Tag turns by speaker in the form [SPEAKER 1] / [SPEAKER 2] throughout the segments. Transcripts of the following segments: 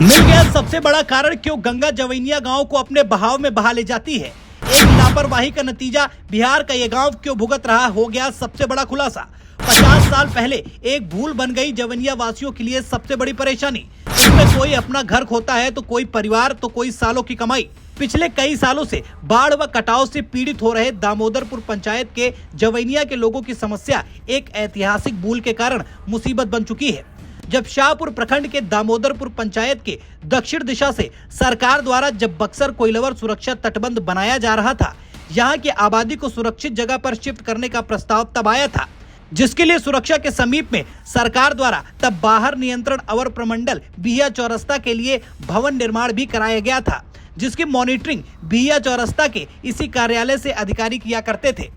[SPEAKER 1] मिल गया सबसे बड़ा कारण क्यों गंगा जवैनिया गांव को अपने बहाव में बहा ले जाती है। एक लापरवाही का नतीजा बिहार का ये गांव क्यों भुगत रहा, हो गया सबसे बड़ा खुलासा। 50 साल पहले एक भूल बन गई जवैनिया वासियों के लिए सबसे बड़ी परेशानी। इसमें कोई अपना घर खोता है तो कोई परिवार तो कोई सालों की कमाई। पिछले कई सालों से बाढ़ व कटाव से पीड़ित हो रहे दामोदरपुर पंचायत के जवैनिया के लोगों की समस्या एक ऐतिहासिक भूल के कारण मुसीबत बन चुकी है। जब शाहपुर प्रखंड के दामोदरपुर पंचायत के दक्षिण दिशा से सरकार द्वारा जब बक्सर कोइलवर सुरक्षा तटबंध बनाया जा रहा था, यहाँ की आबादी को सुरक्षित जगह पर शिफ्ट करने का प्रस्ताव तब आया था, जिसके लिए सुरक्षा के समीप में सरकार द्वारा तब बाहर नियंत्रण अवर प्रमंडल बिहिया चौरस्ता के लिए भवन निर्माण भी कराया गया था, जिसकी मॉनिटरिंग बिहिया चौरस्ता के इसी कार्यालय से अधिकारी किया करते थे।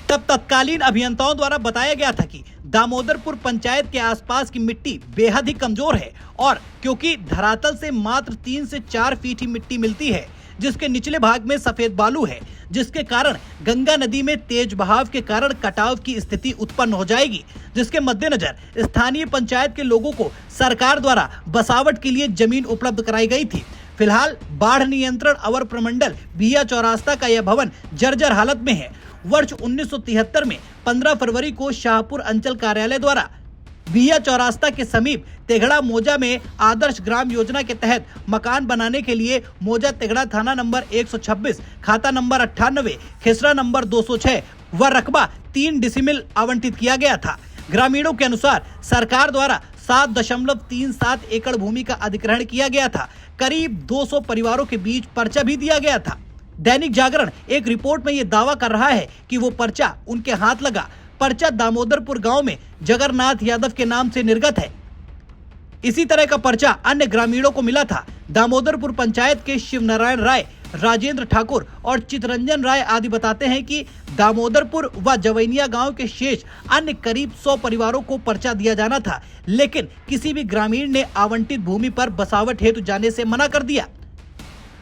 [SPEAKER 1] तब तत्कालीन अभियंताओं द्वारा बताया गया था कि दामोदरपुर पंचायत के आसपास की मिट्टी बेहद ही कमजोर है और क्योंकि धरातल से मात्र 3 से 4 फीट ही मिट्टी मिलती है, जिसके निचले भाग में सफेद बालू है, जिसके कारण गंगा नदी में तेज बहाव के कारण कटाव की स्थिति उत्पन्न हो जाएगी, जिसके मद्देनजर स्थानीय पंचायत के लोगों को सरकार द्वारा बसावट के लिए जमीन उपलब्ध कराई गई थी। फिलहाल बाढ़ नियंत्रण अवर प्रमंडल बिहिया चौरास्ता का यह भवन जर्जर हालत में है। वर्ष 1973 में 15 फरवरी को शाहपुर अंचल कार्यालय द्वारा बिहिया चौरास्ता के समीप तेघड़ा मोजा में आदर्श ग्राम योजना के तहत मकान बनाने के लिए मोजा तेघड़ा थाना नंबर 126, खाता नंबर 98, खेसरा नंबर 206 व रकबा 3 डिसिमिल आवंटित किया गया था। ग्रामीणों के अनुसार सरकार द्वारा 7.37 एकड़ भूमि का अधिग्रहण किया गया था। करीब 200 परिवारों के बीच पर्चा भी दिया गया था। दैनिक जागरण एक रिपोर्ट में ये दावा कर रहा है कि वो पर्चा उनके हाथ लगा। पर्चा दामोदरपुर गांव में जगन्नाथ यादव के नाम से निर्गत है। इसी तरह का पर्चा अन्य ग्रामीणों को मिला था। दामोदरपुर पंचायत के शिवनारायण राय, राजेंद्र ठाकुर और चितरंजन राय आदि बताते हैं कि दामोदरपुर व जवैनिया गांव के शेष अन्य करीब 100 परिवारों को पर्चा दिया जाना था, लेकिन किसी भी ग्रामीण ने आवंटित भूमि पर बसावट हेतु जाने से मना कर दिया।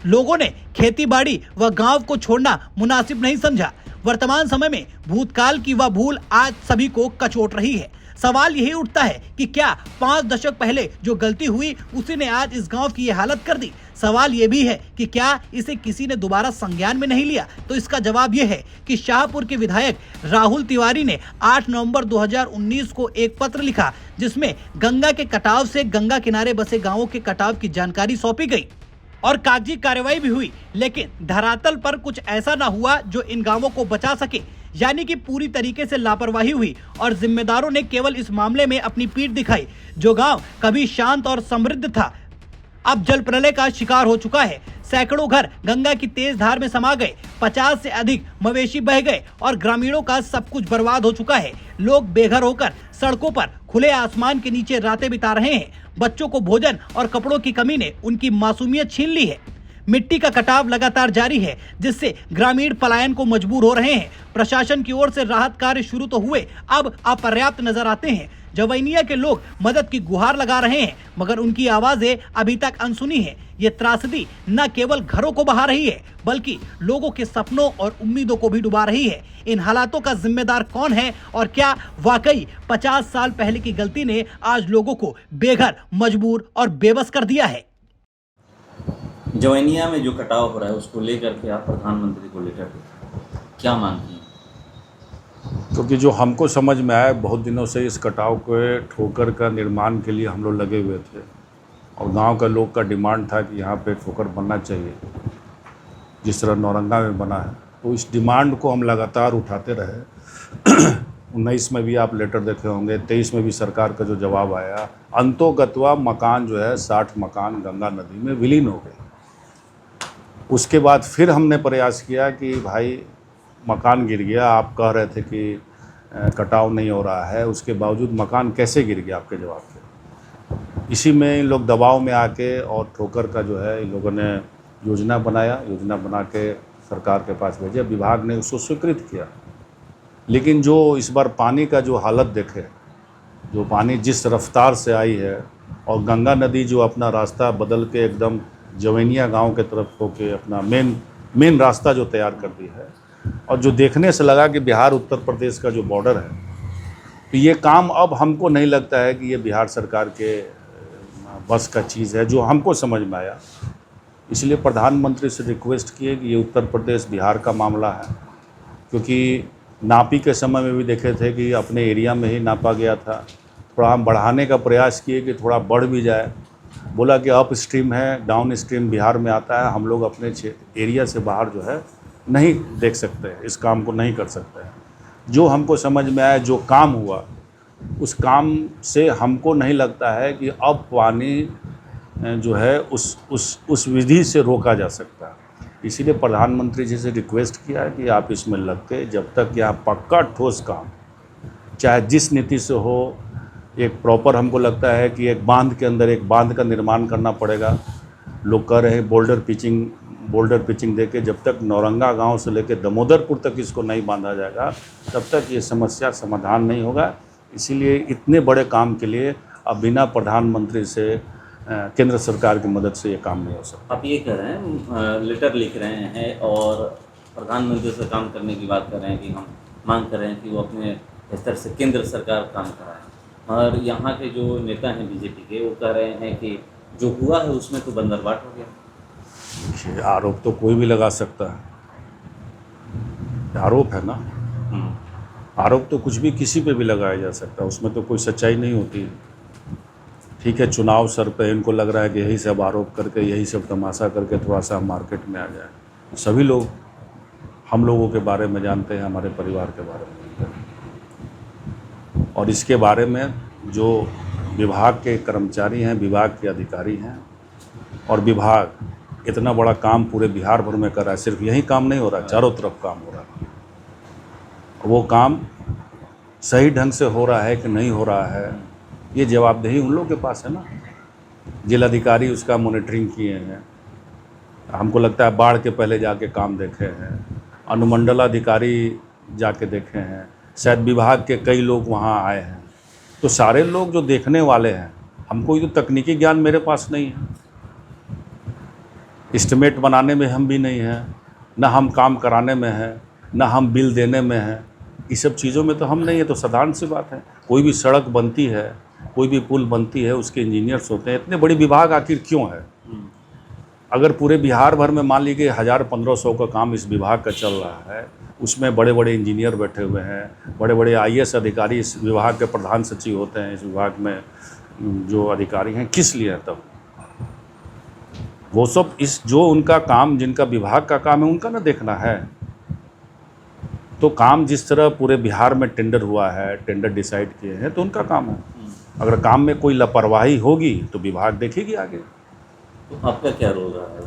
[SPEAKER 1] लोगों ने खेती बाड़ी व गांव को छोड़ना मुनासिब नहीं समझा। वर्तमान समय में भूतकाल की वह भूल आज सभी को कचोट रही है। सवाल यही उठता है कि क्या 5 दशक पहले जो गलती हुई उसी ने आज इस गांव की ये हालत कर दी। सवाल ये भी है कि क्या इसे किसी ने दोबारा संज्ञान में नहीं लिया। तो इसका जवाब ये है कि शाहपुर के विधायक राहुल तिवारी ने 8 नवंबर 2019 को एक पत्र लिखा, जिसमें गंगा के कटाव से गंगा किनारे बसे गाँवों के कटाव की जानकारी सौंपी गई और कागजी कार्रवाई भी हुई, लेकिन धरातल पर कुछ ऐसा ना हुआ जो इन गांवों को बचा सके। यानी कि पूरी तरीके से लापरवाही हुई और जिम्मेदारों ने केवल इस मामले में अपनी पीठ दिखाई। जो गांव कभी शांत और समृद्ध था, अब जल प्रलय का शिकार हो चुका है। सैकड़ों घर गंगा की तेज धार में समा गए, 50 से अधिक मवेशी बह गए और ग्रामीणों का सब कुछ बर्बाद हो चुका है। लोग बेघर होकर सड़कों पर खुले आसमान के नीचे रातें बिता रहे हैं। बच्चों को भोजन और कपड़ों की कमी ने उनकी मासूमियत छीन ली है। मिट्टी का कटाव लगातार जारी है, जिससे ग्रामीण पलायन को मजबूर हो रहे हैं। प्रशासन की ओर से राहत कार्य शुरू तो हुए, अब अपर्याप्त नजर आते हैं। जवैनिया के लोग मदद की गुहार लगा रहे हैं, मगर उनकी आवाजें अभी तक अनसुनी है। ये त्रासदी न केवल घरों को बहा रही है, बल्कि लोगों के सपनों और उम्मीदों को भी डुबा रही है। इन हालातों का जिम्मेदार कौन है और क्या वाकई 50 साल पहले की गलती ने आज लोगों को बेघर, मजबूर और बेबस कर दिया है।
[SPEAKER 2] जवैनिया में जो कटाव हो रहा है उसको लेकर के आप प्रधानमंत्री को लेकर क्या मानती हैं?
[SPEAKER 3] क्योंकि जो हमको समझ में आया, बहुत दिनों से इस कटाव के ठोकर का निर्माण के लिए हम लोग लगे हुए थे और गांव का लोग का डिमांड था कि यहाँ पे ठोकर बनना चाहिए, जिस तरह नौरंगा में बना है। तो इस डिमांड को हम लगातार उठाते रहे। 19 में भी आप लेटर देखे होंगे, 23 में भी सरकार का जो जवाब आया, अंतोगत्वा मकान जो है 60 मकान गंगा नदी में विलीन हो गए। उसके बाद फिर हमने प्रयास किया कि भाई मकान गिर गया, आप कह रहे थे कि कटाव नहीं हो रहा है, उसके बावजूद मकान कैसे गिर गया आपके जवाब पे। इसी में इन लोग दबाव में आके और ठोकर का जो है इन लोगों ने योजना बनाया, योजना बना के सरकार के पास भेजा। विभाग ने उसको स्वीकृत किया, लेकिन जो इस बार पानी का जो हालत देखे, जो पानी जिस रफ्तार से आई है और गंगा नदी जो अपना रास्ता बदल के एकदम जवैनिया गांव के तरफ होके अपना मेन रास्ता जो तैयार कर दी है, और जो देखने से लगा कि बिहार उत्तर प्रदेश का जो बॉर्डर है, तो ये काम अब हमको नहीं लगता है कि ये बिहार सरकार के बस का चीज़ है जो हमको समझ में आया। इसलिए प्रधानमंत्री से रिक्वेस्ट किए कि ये उत्तर प्रदेश बिहार का मामला है, क्योंकि नापी के समय में भी देखे थे कि अपने एरिया में ही नापा गया था। थोड़ा हम बढ़ाने का प्रयास किए कि थोड़ा बढ़ भी जाए। बोला कि अप स्ट्रीम है, डाउन स्ट्रीम बिहार में आता है, हम लोग अपने एरिया से बाहर जो है नहीं देख सकते, इस काम को नहीं कर सकते हैं। जो हमको समझ में आया, जो काम हुआ, उस काम से हमको नहीं लगता है कि अब पानी जो है उस विधि से रोका जा सकता है। इसीलिए प्रधानमंत्री जी से रिक्वेस्ट किया है कि आप इसमें लगते, जब तक यहाँ पक्का ठोस काम, चाहे जिस नीति से हो, एक प्रॉपर हमको लगता है कि एक बांध के अंदर एक बांध का निर्माण करना पड़ेगा। लोग कह रहे हैं बोल्डर पिचिंग देके जब तक नौरंगा गांव से लेकर दामोदरपुर तक इसको नहीं बांधा जाएगा तब तक ये समस्या समाधान नहीं होगा। इसीलिए इतने बड़े काम के लिए अब बिना प्रधानमंत्री से केंद्र सरकार की मदद से ये काम नहीं हो सकता।
[SPEAKER 2] आप ये कह रहे हैं, लेटर लिख रहे हैं और प्रधानमंत्री से काम करने की बात कर रहे हैं कि हम मांग कर रहे हैं कि वो अपने स्तर से केंद्र सरकार काम कराए, और यहाँ के जो नेता हैं बीजेपी के, वो कह रहे हैं कि जो हुआ है उसमें तो बंदरबाट हो गया।
[SPEAKER 3] ये आरोप तो कोई भी लगा सकता है, आरोप है ना। आरोप तो कुछ भी किसी पे भी लगाया जा सकता है, उसमें तो कोई सच्चाई नहीं होती। ठीक है, चुनाव सर पे इनको लग रहा है कि यही सब आरोप करके, यही सब तमाशा करके थोड़ा सा मार्केट में आ जाए। सभी लोग हम लोगों के बारे में जानते हैं, हमारे परिवार के बारे में जानते हैं, और इसके बारे में जो विभाग के कर्मचारी हैं, विभाग के अधिकारी हैं, और विभाग इतना बड़ा काम पूरे बिहार भर में कर रहा है। सिर्फ यही काम नहीं हो रहा, चारों तरफ काम हो रहा है। वो काम सही ढंग से हो रहा है कि नहीं हो रहा है, ये जवाबदेही उन लोगों के पास है ना। जिलाधिकारी उसका मॉनिटरिंग किए हैं, हमको लगता है बाढ़ के पहले जाके काम देखे हैं, अनुमंडलाधिकारी जाके देखे हैं, शायद विभाग के कई लोग वहाँ आए हैं। तो सारे लोग जो देखने वाले हैं, हमको ये तो तकनीकी ज्ञान मेरे पास नहीं है, एस्टिमेट बनाने में हम भी नहीं हैं, ना हम काम कराने में हैं, ना हम बिल देने में हैं। इस सब चीज़ों में तो हम नहीं है। तो साधारण सी बात है, कोई भी सड़क बनती है, कोई भी पुल बनती है, उसके इंजीनियर्स होते हैं। इतने बड़े विभाग आखिर क्यों है? अगर पूरे बिहार भर में मान लीजिए 1000-1500 का काम इस विभाग का चल रहा है, उसमें बड़े बड़े इंजीनियर बैठे हुए हैं, बड़े बड़े IAS अधिकारी इस विभाग के प्रधान सचिव होते हैं, इस विभाग में जो अधिकारी हैं, किस लिए है तब? वो सब इस जो उनका काम, जिनका विभाग का काम है, उनका ना देखना है। तो काम जिस तरह पूरे बिहार में टेंडर हुआ है, टेंडर डिसाइड किए हैं, तो उनका काम है। अगर काम में कोई लापरवाही होगी तो विभाग देखेगी आगे।
[SPEAKER 2] तो आपका क्या रोल रहा है?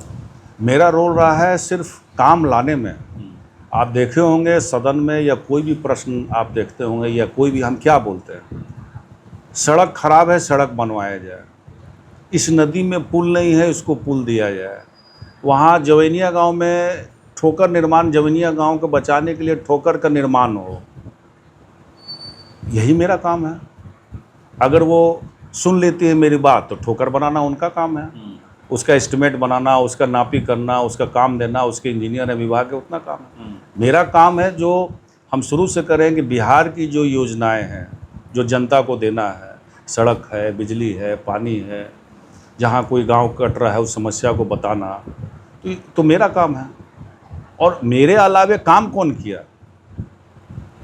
[SPEAKER 3] मेरा रोल रहा है सिर्फ काम लाने में। आप देखे होंगे सदन में या कोई भी प्रश्न आप देखते होंगे या कोई भी, हम क्या बोलते हैं? सड़क खराब है, सड़क बनवाया जाए। इस नदी में पुल नहीं है, इसको पुल दिया जाए। वहाँ जवैनिया गांव में ठोकर निर्माण, जवैनिया गांव को बचाने के लिए ठोकर का निर्माण हो, यही मेरा काम है। अगर वो सुन लेती है मेरी बात तो ठोकर बनाना उनका काम है, उसका एस्टिमेट बनाना, उसका नापी करना, उसका काम देना, उसके इंजीनियर है विभाग है, उतना काम है। मेरा काम है जो हम शुरू से करें कि बिहार की जो योजनाएं हैं, जो जनता को देना है, सड़क है, बिजली है, पानी है, जहाँ कोई गांव कट रहा है उस समस्या को बताना, तो मेरा काम है। और मेरे अलावे काम कौन किया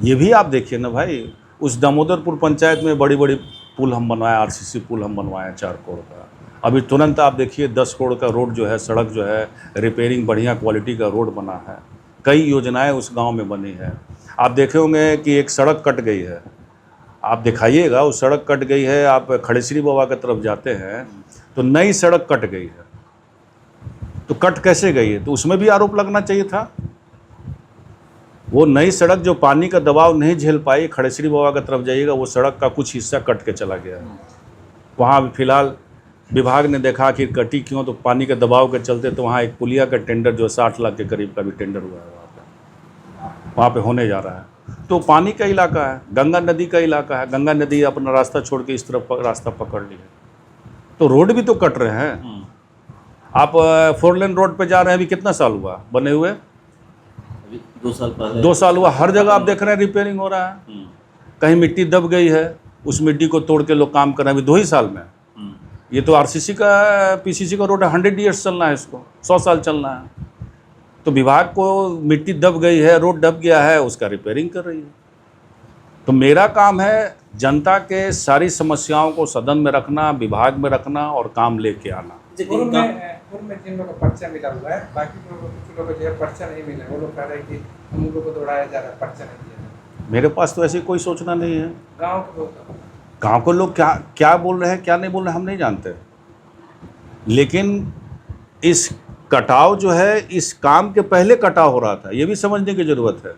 [SPEAKER 3] ये भी आप देखिए ना भाई। उस दामोदरपुर पंचायत में बड़ी बड़ी पुल हम बनवाए, RCC पुल हम बनवाए 4 करोड़ का। अभी तुरंत आप देखिए 10 करोड़ का रोड जो है, सड़क जो है, रिपेयरिंग बढ़िया क्वालिटी का रोड बना है। कई योजनाएं उस गांव में बनी है। आप देखे होंगे कि एक सड़क कट गई है, आप दिखाइएगा, उस सड़क कट गई है, आप खड़ेश्वरी बाबा की तरफ जाते हैं तो नई सड़क कट गई है। तो कट कैसे गई है? तो उसमें भी आरोप लगना चाहिए था। वो नई सड़क जो पानी का दबाव नहीं झेल पाई, खड़ेश्वरी बाबा की तरफ जाइएगा, वो सड़क का कुछ हिस्सा कट के चला गया है। वहाँ फिलहाल विभाग ने देखा कि कटी क्यों, तो पानी के दबाव के चलते। तो वहाँ एक पुलिया का टेंडर जो 60 लाख के करीब का भी टेंडर हुआ है, वहाँ पे होने जा रहा है। तो पानी का इलाका है, गंगा नदी का इलाका है। गंगा नदी अपना रास्ता छोड़ के इस तरफ रास्ता पकड़ लिया, तो रोड भी तो कट रहे हैं। आप 4 लेन रोड पे जा रहे हैं, अभी कितना साल हुआ बने हुए?
[SPEAKER 2] 2 साल पहले।
[SPEAKER 3] 2 साल हुआ। हर जगह आप देख रहे हैं रिपेयरिंग हो रहा है। कहीं मिट्टी दब गई है, उस मिट्टी को तोड़ के लोग काम कर रहे हैं अभी 2 ही साल में। ये तो आरसीसी का पीसीसी का रोड है, 100 ईयर्स चलना है इसको, 100 साल चलना है। तो विभाग को मिट्टी दब गई है, रोड दब गया है, उसका रिपेयरिंग कर रही है। तो मेरा काम है जनता के सारी समस्याओं को सदन में रखना, विभाग में रखना और काम लेके आना।
[SPEAKER 4] पूर्व में जिन लोगों को पर्चा मिला हुआ है, बाकी लोगों को, कुछ लोगों को जो है पर्चा नहीं मिला, वो लोग कह रहे हैं कि हम लोगों को दौड़ाया जा रहा है, पर्चा नहीं दिया जा रहा।
[SPEAKER 3] मेरे पास तो ऐसी कोई सूचना नहीं है।
[SPEAKER 4] गाँव के लोग,
[SPEAKER 3] गांव के लोग क्या क्या बोल रहे हैं, क्या नहीं बोल रहे हैं, हम नहीं जानते। लेकिन इस कटाव जो है, इस काम के पहले कटाव हो रहा था, ये भी समझने की ज़रूरत है।